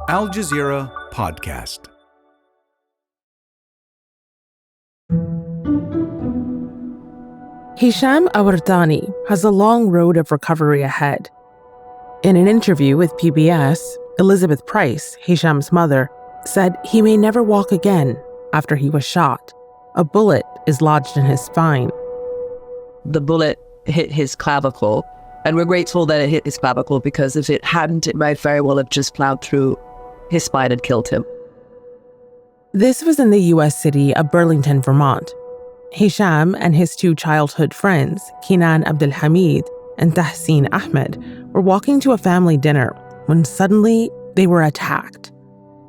Al Jazeera Podcast. Hisham Awardani has a long road of recovery ahead. In an interview with PBS, Elizabeth Price, Hisham's mother, said he may never walk again after he was shot. A bullet is lodged in his spine. The bullet hit his clavicle, and we're grateful that it hit his clavicle because if it hadn't, it might very well have just plowed through his spine and killed him. This was in the U.S. city of Burlington, Vermont. Hisham and his two childhood friends, Kinan Abdelhamid and Tahseen Ahmed, were walking to a family dinner when suddenly they were attacked.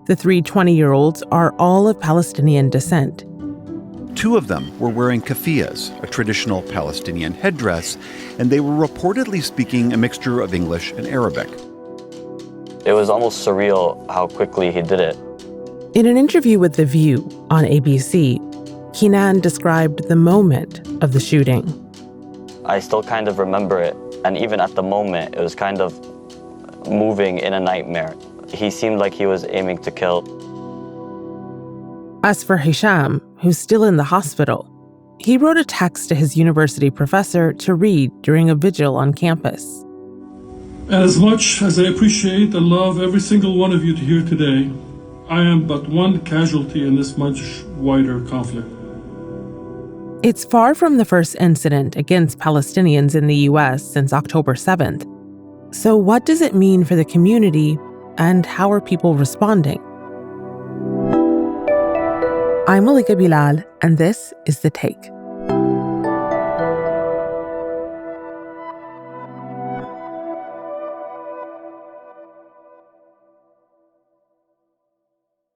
The three 20-year-olds are all of Palestinian descent. Two of them were wearing keffiyehs, a traditional Palestinian headdress, and they were reportedly speaking a mixture of English and Arabic. It was almost surreal how quickly he did it. In an interview with The View on ABC, Kinan described the moment of the shooting. I still kind of remember it, and even at the moment, it was kind of moving in a nightmare. He seemed like he was aiming to kill. As for Hisham, who's still in the hospital, he wrote a text to his university professor to read during a vigil on campus. As much as I appreciate and love every single one of you here today, I am but one casualty in this much wider conflict. It's far from the first incident against Palestinians in the U.S. since October 7th. So what does it mean for the community, and how are people responding? I'm Malika Bilal, and this is The Take.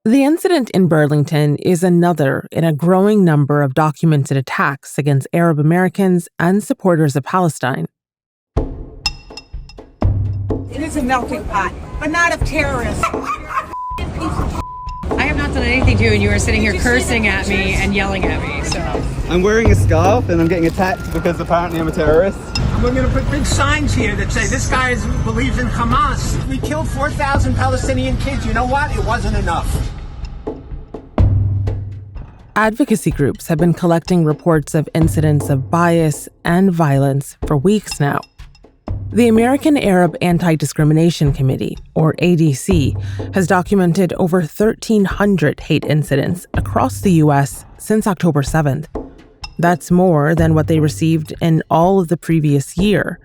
The incident in Burlington is another in a growing number of documented attacks against Arab Americans and supporters of Palestine. It is a melting pot, but not of terrorists. I have not done anything to you, and you are sitting here cursing at me and yelling at me, so. I'm wearing a scarf and I'm getting attacked because apparently I'm a terrorist. We're going to put big signs here that say this guy believes in Hamas. We killed 4,000 Palestinian kids. You know what? It wasn't enough. Advocacy groups have been collecting reports of incidents of bias and violence for weeks now. The American Arab Anti-Discrimination Committee, or ADC, has documented over 1,300 hate incidents across the U.S. since October 7th. That's more than what they received in all of the previous year.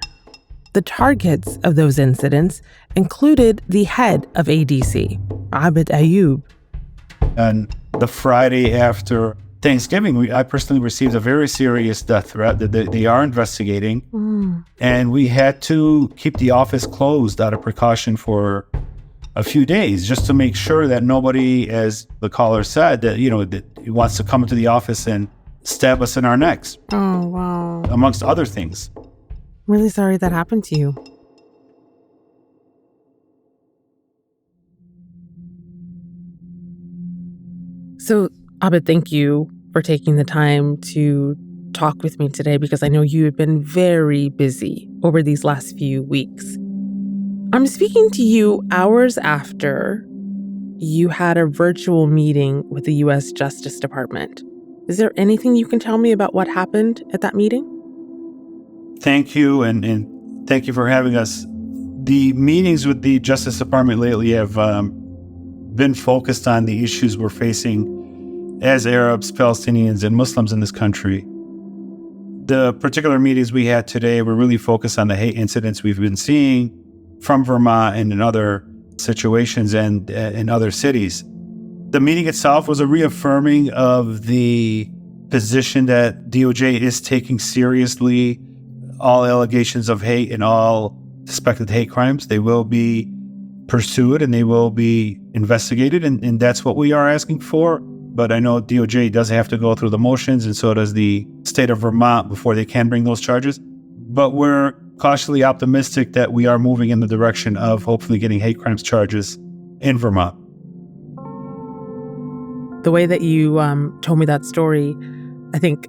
The targets of those incidents included the head of ADC, Abed Ayoub. And the Friday after Thanksgiving, I personally received a very serious death threat that they are investigating. And we had to keep the office closed out of precaution for a few days just to make sure that nobody, as the caller said, that he wants to come into the office and stab us in our necks. Oh, wow. Amongst other things. Really sorry that happened to you. So, Abed, thank you for taking the time to talk with me today because I know you have been very busy over these last few weeks. I'm speaking to you hours after you had a virtual meeting with the U.S. Justice Department. Is there anything you can tell me about what happened at that meeting? Thank you, and thank you for having us. The meetings with the Justice Department lately have been focused on the issues we're facing as Arabs, Palestinians, and Muslims in this country. The particular meetings we had today were really focused on the hate incidents we've been seeing from Vermont and in other situations and in other cities. The meeting itself was a reaffirming of the position that DOJ is taking seriously all allegations of hate and all suspected hate crimes. They will be pursued and they will be investigated, and that's what we are asking for. But I know DOJ does have to go through the motions, and so does the state of Vermont before they can bring those charges. But we're cautiously optimistic that we are moving in the direction of hopefully getting hate crimes charges in Vermont. The way that you told me that story, I think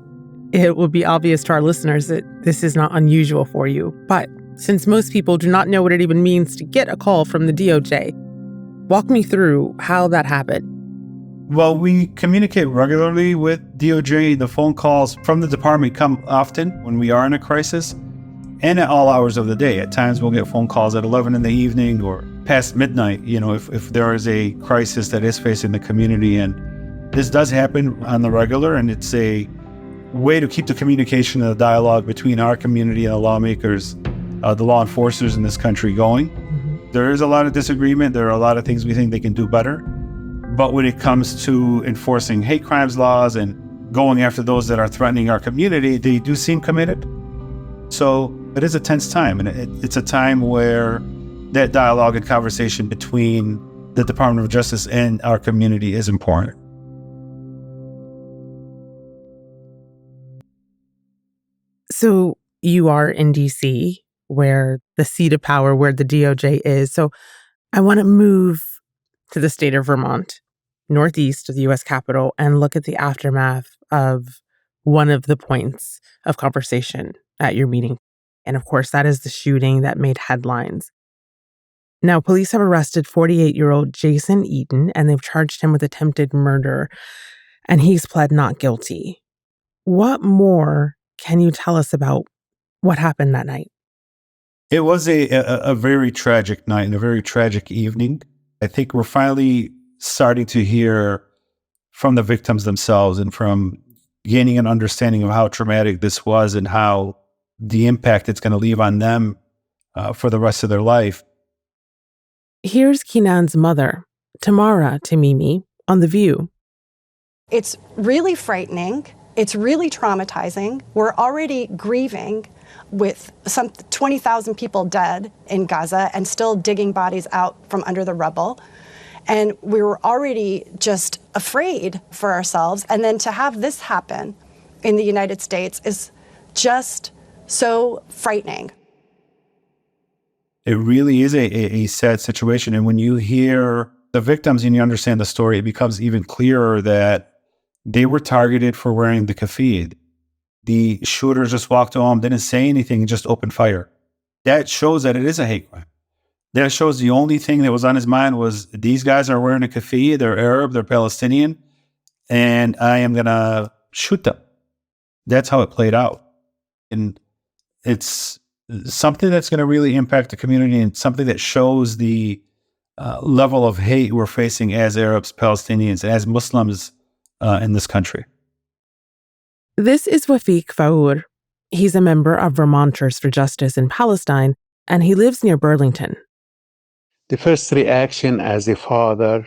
it will be obvious to our listeners that this is not unusual for you. But since most people do not know what it even means to get a call from the DOJ, Walk me through how that happened. Well, we communicate regularly with DOJ. The phone calls from the department come often when we are in a crisis and at all hours of the day. At times we'll get phone calls at 11 in the evening or past midnight, if there is a crisis that is facing the community. And this does happen on the regular, and it's a way to keep the communication and the dialogue between our community and the lawmakers, the law enforcers in this country going. There is a lot of disagreement. There are a lot of things we think they can do better. But when it comes to enforcing hate crimes laws and going after those that are threatening our community, they do seem committed. So it is a tense time, and it's a time where that dialogue and conversation between the Department of Justice and our community is important. So you are in DC, where the seat of power, where the DOJ is. So I want to move to the state of Vermont, northeast of the U.S. Capitol, and look at the aftermath of one of the points of conversation at your meeting. And of course, that is the shooting that made headlines. Now, police have arrested 48-year-old Jason Eaton, and they've charged him with attempted murder, and he's pled not guilty. What more can you tell us about what happened that night? It was a very tragic night and a very tragic evening. I think we're finally starting to hear from the victims themselves and from gaining an understanding of how traumatic this was and how the impact it's going to leave on them for the rest of their life. Here's Kenan's mother, Tamara Tamimi, on The View. It's really frightening. It's really traumatizing. We're already grieving with some 20,000 people dead in Gaza and still digging bodies out from under the rubble. And we were already just afraid for ourselves. And then to have this happen in the United States is just so frightening. It really is a sad situation. And when you hear the victims and you understand the story, it becomes even clearer that they were targeted for wearing the kafid. The shooters just walked home, didn't say anything, just opened fire. That shows that it is a hate crime. That shows the only thing that was on his mind was, these guys are wearing a kafid, they're Arab, they're Palestinian, and I am going to shoot them. That's how it played out. And it's something that's going to really impact the community and something that shows the level of hate we're facing as Arabs, Palestinians, as Muslims in this country. This is Wafic Faour. He's a member of Vermonters for Justice in Palestine, and he lives near Burlington. The first reaction as a father,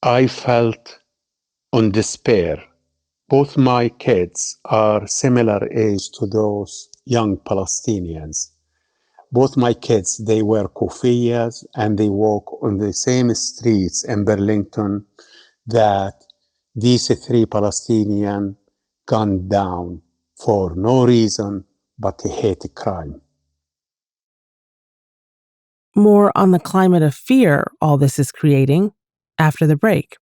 I felt on despair. Both my kids are similar age to those young Palestinians. Both my kids, they wear kufiyas and they walk on the same streets in Burlington that these three Palestinians gunned down for no reason but a hate crime. More on the climate of fear all this is creating after the break.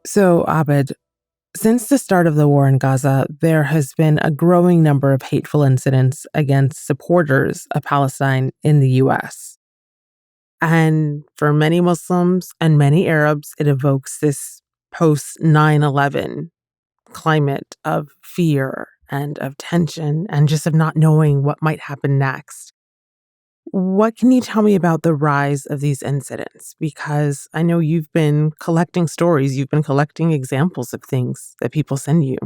So, Abed, since the start of the war in Gaza, there has been a growing number of hateful incidents against supporters of Palestine in the U.S. And for many Muslims and many Arabs, it evokes this post-9/11 climate of fear and of tension and just of not knowing what might happen next. What can you tell me about the rise of these incidents? Because I know you've been collecting stories, you've been collecting examples of things that people send you.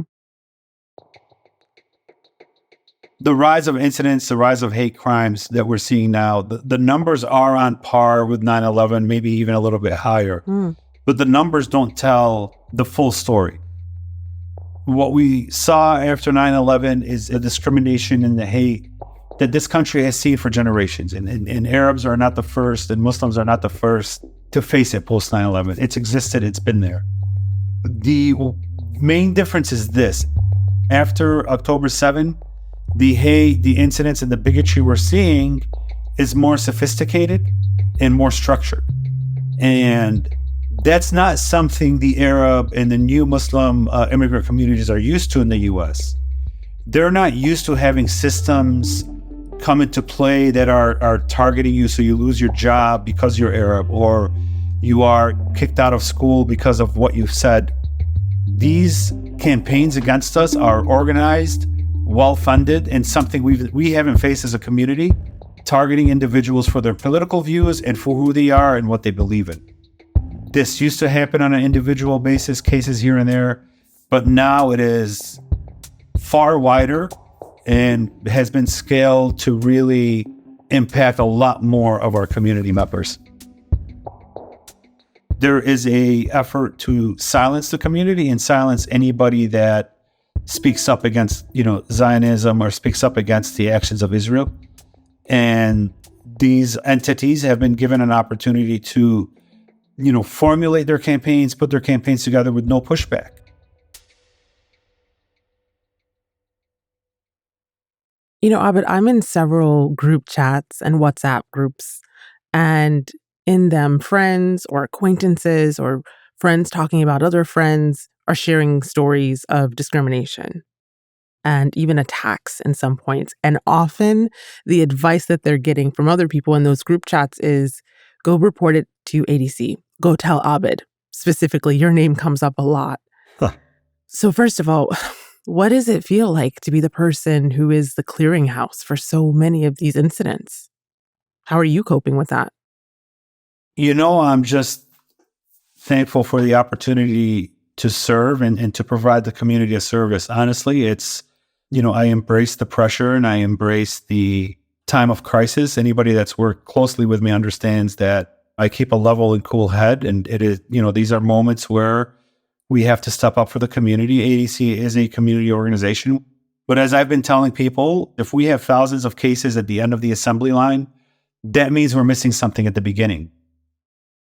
The rise of incidents, the rise of hate crimes that we're seeing now, the numbers are on par with 9/11, maybe even a little bit higher. But the numbers don't tell the full story. What we saw after 9/11 is a discrimination and the hate that this country has seen for generations. And Arabs are not the first, and Muslims are not the first to face it post 9/11. It's existed, it's been there. The main difference is this. After October 7, the hate, the incidents, and the bigotry we're seeing is more sophisticated and more structured. And that's not something the Arab and the new Muslim immigrant communities are used to in the US. They're not used to having systems come into play that are targeting you so you lose your job because you're Arab, or you are kicked out of school because of what you've said. These campaigns against us are organized, well-funded, and something we haven't faced as a community, targeting individuals for their political views and for who they are and what they believe in. This used to happen on an individual basis, cases here and there, but now it is far wider and has been scaled to really impact a lot more of our community members. There is an effort to silence the community and silence anybody that speaks up against, Zionism or speaks up against the actions of Israel. And these entities have been given an opportunity to, formulate their campaigns, put their campaigns together with no pushback. Abed, I'm in several group chats and WhatsApp groups, and in them, friends or acquaintances or friends talking about other friends are sharing stories of discrimination and even attacks in some points. And often the advice that they're getting from other people in those group chats is, go report it to ADC. Go tell Abed. Specifically, your name comes up a lot. Huh. So first of all, what does it feel like to be the person who is the clearinghouse for so many of these incidents? How are you coping with that? I'm just thankful for the opportunity to serve and to provide the community a service. Honestly, it's, I embrace the pressure and I embrace the time of crisis. Anybody that's worked closely with me understands that I keep a level and cool head. And it is, these are moments where we have to step up for the community. ADC is a community organization. But as I've been telling people, if we have thousands of cases at the end of the assembly line, that means we're missing something at the beginning.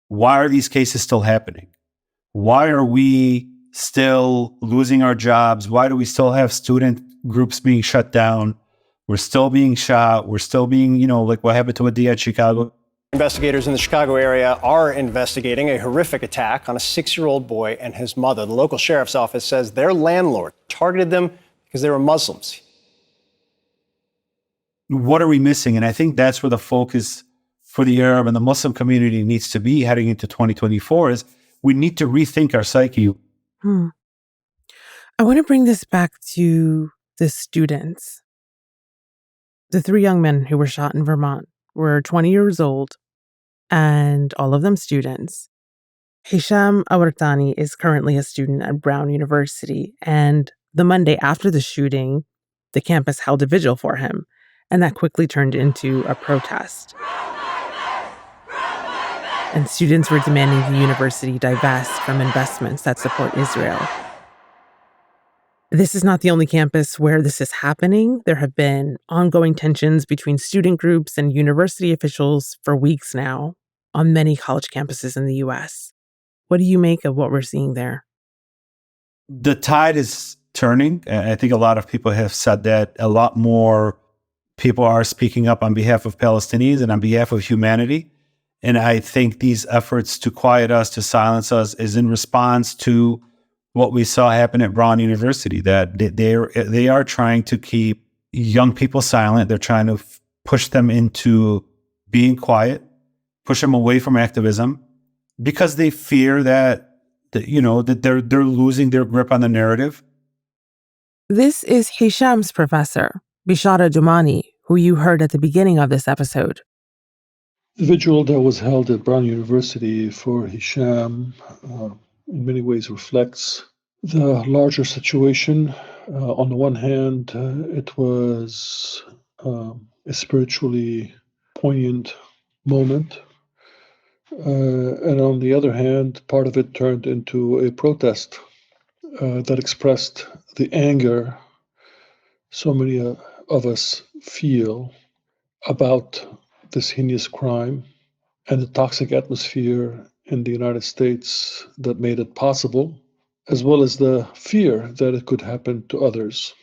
Why are these cases still happening? Why are we still losing our jobs? Why do we still have student groups being shut down? We're still being shot. We're still being, like what happened to Adia at Chicago. Investigators in the Chicago area are investigating a horrific attack on a 6-year-old boy and his mother. The local sheriff's office says their landlord targeted them because they were Muslims. What are we missing? And I think that's where the focus for the Arab and the Muslim community needs to be heading into 2024 is we need to rethink our psyche. I want to bring this back to the students. The 3 young men who were shot in Vermont were 20 years old, and all of them students. Hisham Awartani is currently a student at Brown University, and the Monday after the shooting, the campus held a vigil for him, and that quickly turned into a protest. And students were demanding the university divest from investments that support Israel. This is not the only campus where this is happening. There have been ongoing tensions between student groups and university officials for weeks now on many college campuses in the U.S. What do you make of what we're seeing there? The tide is turning. I think a lot of people have said that. A lot more people are speaking up on behalf of Palestinians and on behalf of humanity. And I think these efforts to quiet us, to silence us, is in response to what we saw happen at Brown University, that they are trying to keep young people silent. They're trying to push them into being quiet, push them away from activism, because they fear that they're losing their grip on the narrative. This is Hisham's professor, Beshara Doumani, who you heard at the beginning of this episode. The vigil that was held at Brown University for Hisham in many ways reflects the larger situation. On the one hand, it was a spiritually poignant moment. And on the other hand, part of it turned into a protest that expressed the anger so many of us feel about this heinous crime and the toxic atmosphere in the United States that made it possible, as well as the fear that it could happen to others.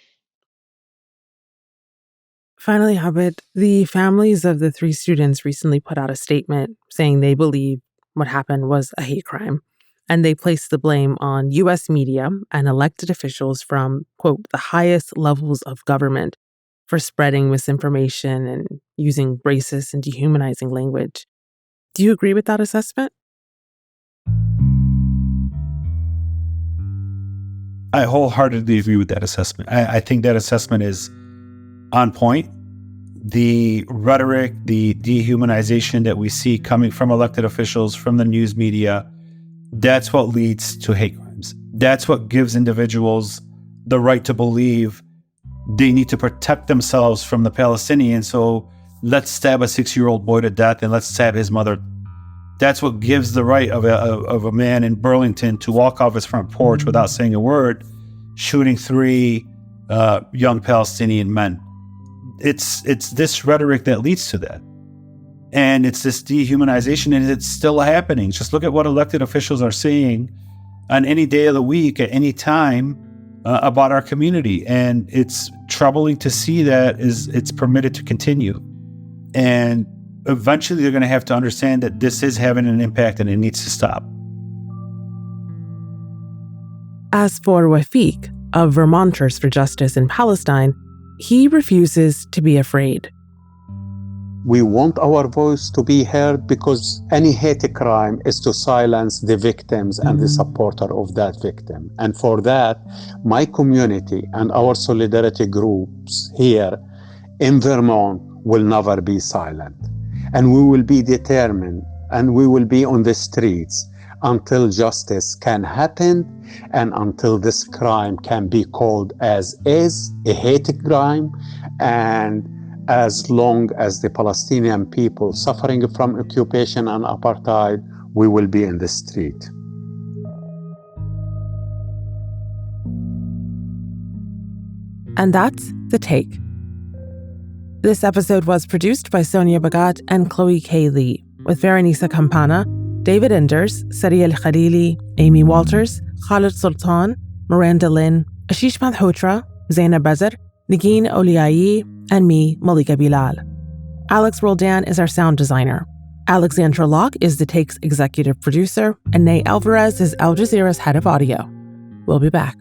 Finally, Abed, the families of the 3 students recently put out a statement saying they believe what happened was a hate crime, and they placed the blame on U.S. media and elected officials from, quote, the highest levels of government for spreading misinformation and using racist and dehumanizing language. Do you agree with that assessment? I wholeheartedly agree with that assessment. I think that assessment is on point. The rhetoric, the dehumanization that we see coming from elected officials, from the news media, that's what leads to hate crimes. That's what gives individuals the right to believe they need to protect themselves from the Palestinians. So let's stab a 6-year-old boy to death and let's stab his mother. That's what gives the right of a man in Burlington to walk off his front porch without saying a word, shooting 3 young Palestinian men. It's this rhetoric that leads to that. And it's this dehumanization, and it's still happening. Just look at what elected officials are saying on any day of the week, at any time, about our community. And it's troubling to see that it's permitted to continue. And eventually they're going to have to understand that this is having an impact and it needs to stop. As for Wafic, of Vermonters for Justice in Palestine, he refuses to be afraid. We want our voice to be heard because any hate crime is to silence the victims and the supporter of that victim. And for that, my community and our solidarity groups here in Vermont will never be silent. And we will be determined and we will be on the streets until justice can happen and until this crime can be called as is a hate crime, and as long as the Palestinian people suffering from occupation and apartheid, we will be in the street. And that's The Take. This episode was produced by Sonia Bhagat and Chloe K. Lee, with Fahrinisa Campana, David Enders, Sari Al-Khalili, Amy Walters, Khalid Sultan, Miranda Lynn, Ashish Malhotra, Zainab Bazar, Nagin Oliayi, and me, Malika Bilal. Alex Roldan is our sound designer. Alexandra Locke is The Take's executive producer, and Ney Alvarez is Al Jazeera's head of audio. We'll be back.